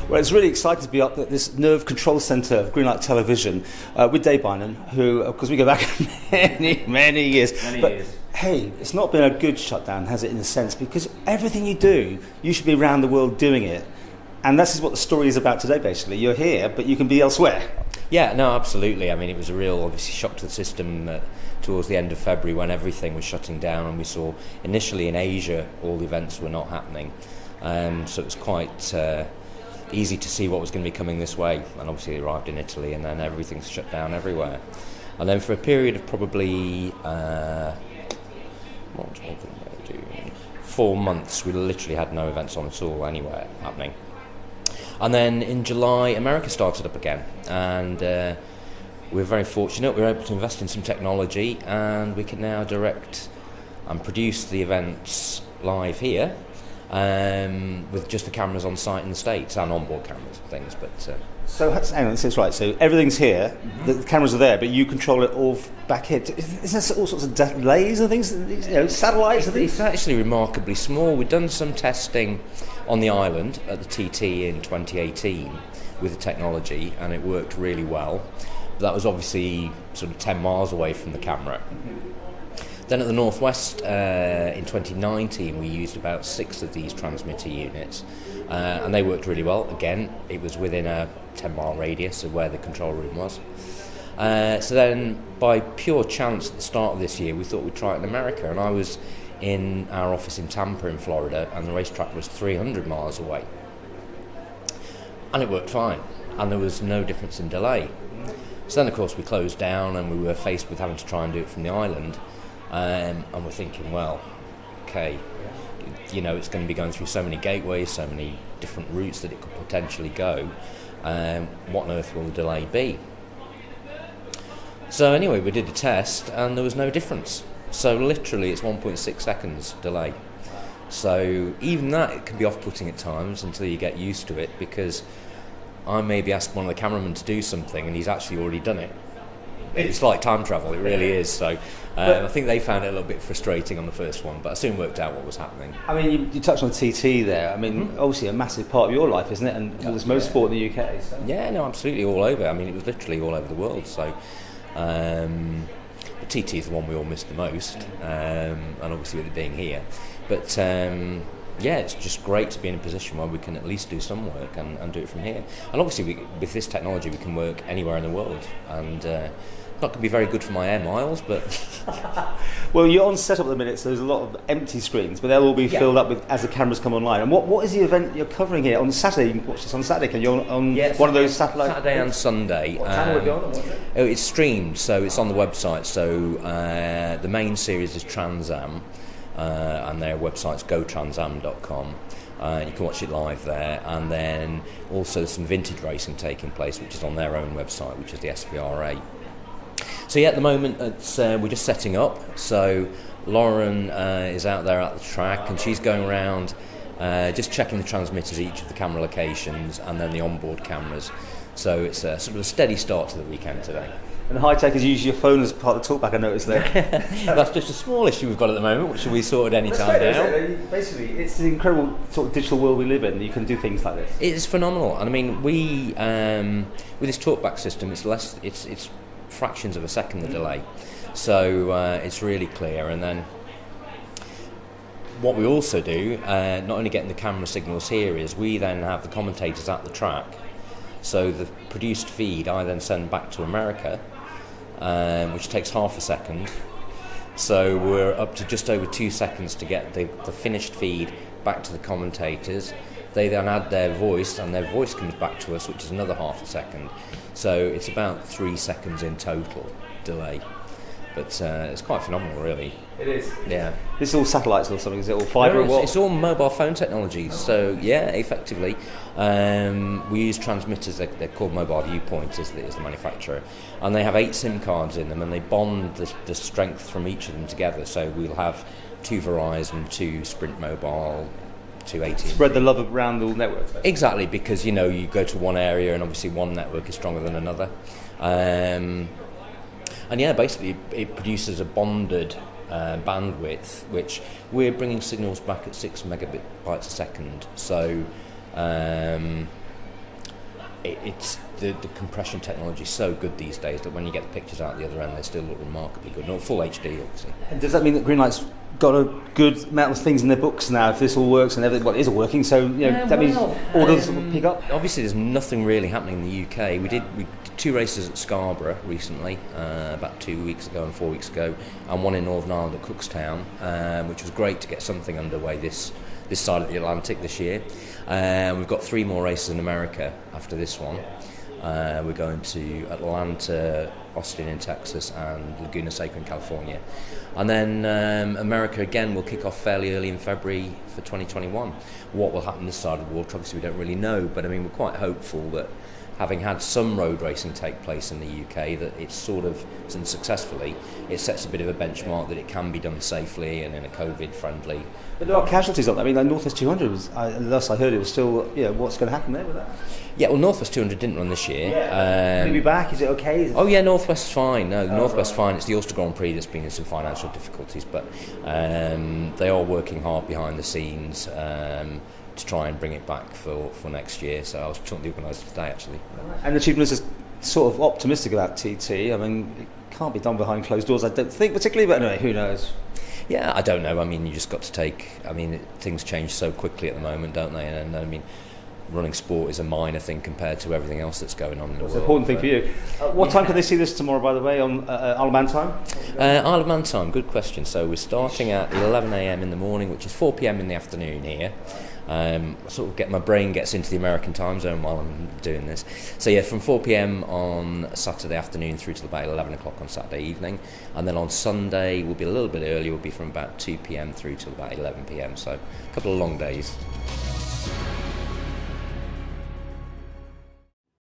Well, it's really exciting to be up at this Nerve Control Centre of Greenlight Television with Dave Bynum, who, of course, we go back many years. Hey, it's not been a good shutdown, has it, in a sense? Because everything you do, you should be around the world doing it. And this is what the story is about today, basically. You're here, but you can be elsewhere. Yeah, no, absolutely. I mean, it was a real, obviously, shock to the system towards the end of February when everything was shutting down, and we saw initially in Asia all the events were not happening. So it was quite easy to see what was going to be coming this way, and obviously it arrived in Italy, and then everything's shut down everywhere. And then for a period of probably 4 months, we literally had no events on at all anywhere happening. And then in July, America started up again, and we were very fortunate. We were able to invest in some technology, and we can now direct and produce the events live here with just the cameras on site in the States and onboard cameras and things. But so hang on, this is right. So everything's here, the cameras are there, but you control it all back here. Is there all sorts of delays and things? Satellites? It's actually remarkably small. We've done some testing on the island at the TT in 2018 with the technology, and it worked really well. But that was obviously sort of 10 miles away from the camera. Then at the Northwest in 2019, we used about 6 of these transmitter units, and they worked really well. Again, it was within a 10-mile radius of where the control room was. So then, by pure chance at the start of this year, we thought we'd try it in America, and I was in our office in Tampa in Florida, and the racetrack was 300 miles away. And it worked fine, and there was no difference in delay. So then, of course, we closed down, and we were faced with having to try and do it from the island. And we're thinking, well, okay, it's going to be going through so many gateways, so many different routes that it could potentially go. What on earth will the delay be? So anyway, we did a test, and there was no difference. So literally, it's 1.6 seconds delay. So even that, it can be off-putting at times until you get used to it, because I maybe asked one of the cameramen to do something, and he's actually already done it. It's like time travel, it really is. So I think they found it a little bit frustrating on the first one, but I soon worked out what was happening. I mean, you touched on TT there. I mean, obviously a massive part of your life, isn't it? And there's motorsport in the UK. So. Yeah, no, absolutely, all over. I mean, it was literally all over the world. So the TT is the one we all missed the most, and obviously with it being here. But yeah, it's just great to be in a position where we can at least do some work and do it from here. And obviously, with this technology, we can work anywhere in the world. And not going to be very good for my air miles, but... Well, you're on set up at the minute, so there's a lot of empty screens, but they'll all be filled up with as the cameras come online. And what is the event you're covering here? On Saturday, you can watch this on Saturday, can you? On one of those satellite... Saturday and Sunday. What channel will it be on? It's streamed, so it's on the website. So the main series is Trans Am, and their website's gotransam.com. You can watch it live there, and then also there's some vintage racing taking place, which is on their own website, which is the SVRA. So yeah, at the moment we're just setting up. So Lauren is out there at the track, and she's going around just checking the transmitters, each of the camera locations, and then the onboard cameras. So it's a sort of a steady start to the weekend today. And high tech is usually your phone as part of the talkback, I noticed there. That's just a small issue we've got at the moment, which will be sorted any time now. Basically, it's the incredible sort of digital world we live in. You can do things like this. It's phenomenal, and I mean, we with this talkback system, it's fractions of a second the delay, so it's really clear. And then what we also do, not only getting the camera signals here, is we then have the commentators at the track. So the produced feed I then send back to America, which takes half a second. So we're up to just over 2 seconds to get the finished feed back to the commentators. They then add their voice, and their voice comes back to us, which is another half a second. So it's about 3 seconds in total delay. But it's quite phenomenal, really. It is. Yeah. This is all satellites or something? Is it all fibre or what? It's all mobile phone technology. So, yeah, effectively. We use transmitters, they're called mobile viewpoints, is the manufacturer. And they have 8 SIM cards in them, and they bond the strength from each of them together. So we'll have 2 Verizon, 2 Sprint Mobile, 2 AT&T. Spread the love around all networks. Basically. Exactly, because, you go to one area, and obviously one network is stronger than another. And yeah, basically it produces a bonded bandwidth, which we're bringing signals back at 6 megabytes a second. So it's the compression technology is so good these days that when you get the pictures out the other end, they still look remarkably good. Not full HD, obviously. And does that mean that Greenlight's got a good amount of things in their books now, if this all works and everything? Well, it is all working, so that means orders will pick up? Obviously, there's nothing really happening in the UK. We did 2 races at Scarborough recently, about 2 weeks ago and 4 weeks ago, and one in Northern Ireland at Cookstown, which was great to get something underway this side of the Atlantic this year. We've got 3 more races in America after this one. We're going to Atlanta, Austin in Texas, and Laguna Seca in California. And then America again will kick off fairly early in February for 2021. What will happen this side of the water, obviously we don't really know, but I mean, we're quite hopeful that having had some road racing take place in the UK, that it's sort of, and successfully, it sets a bit of a benchmark that it can be done safely and in a COVID-friendly. But there are casualties on that. I mean, like Northwest 200 was, last I heard, it was still, what's going to happen there with that? Yeah, well, Northwest 200 didn't run this year. Will it be back? Is it okay? Oh yeah, Northwest's fine. No, Northwest's fine. It's the Ulster Grand Prix that's been in some financial difficulties, but they are working hard behind the scenes to try and bring it back for next year. So I was talking to the organiser today, actually. And the chief minister is sort of optimistic about TT. I mean, it can't be done behind closed doors, I don't think, particularly, but anyway, who knows? Yeah, I don't know. I mean, you just got to take... I mean, things change so quickly at the moment, don't they? And I mean, running sport is a minor thing compared to everything else that's going on in the world. It's an important thing for you. What time can they see this tomorrow, by the way, on Isle of Man time? Isle of Man time, good question. So we're starting at 11 a.m. in the morning, which is 4 p.m. in the afternoon here. My brain gets into the American time zone while I'm doing this. So yeah, from 4 p.m. on Saturday afternoon through to about 11 o'clock on Saturday evening, and then on Sunday we'll be a little bit earlier. We'll be from about 2 p.m. through to about 11 p.m. So a couple of long days.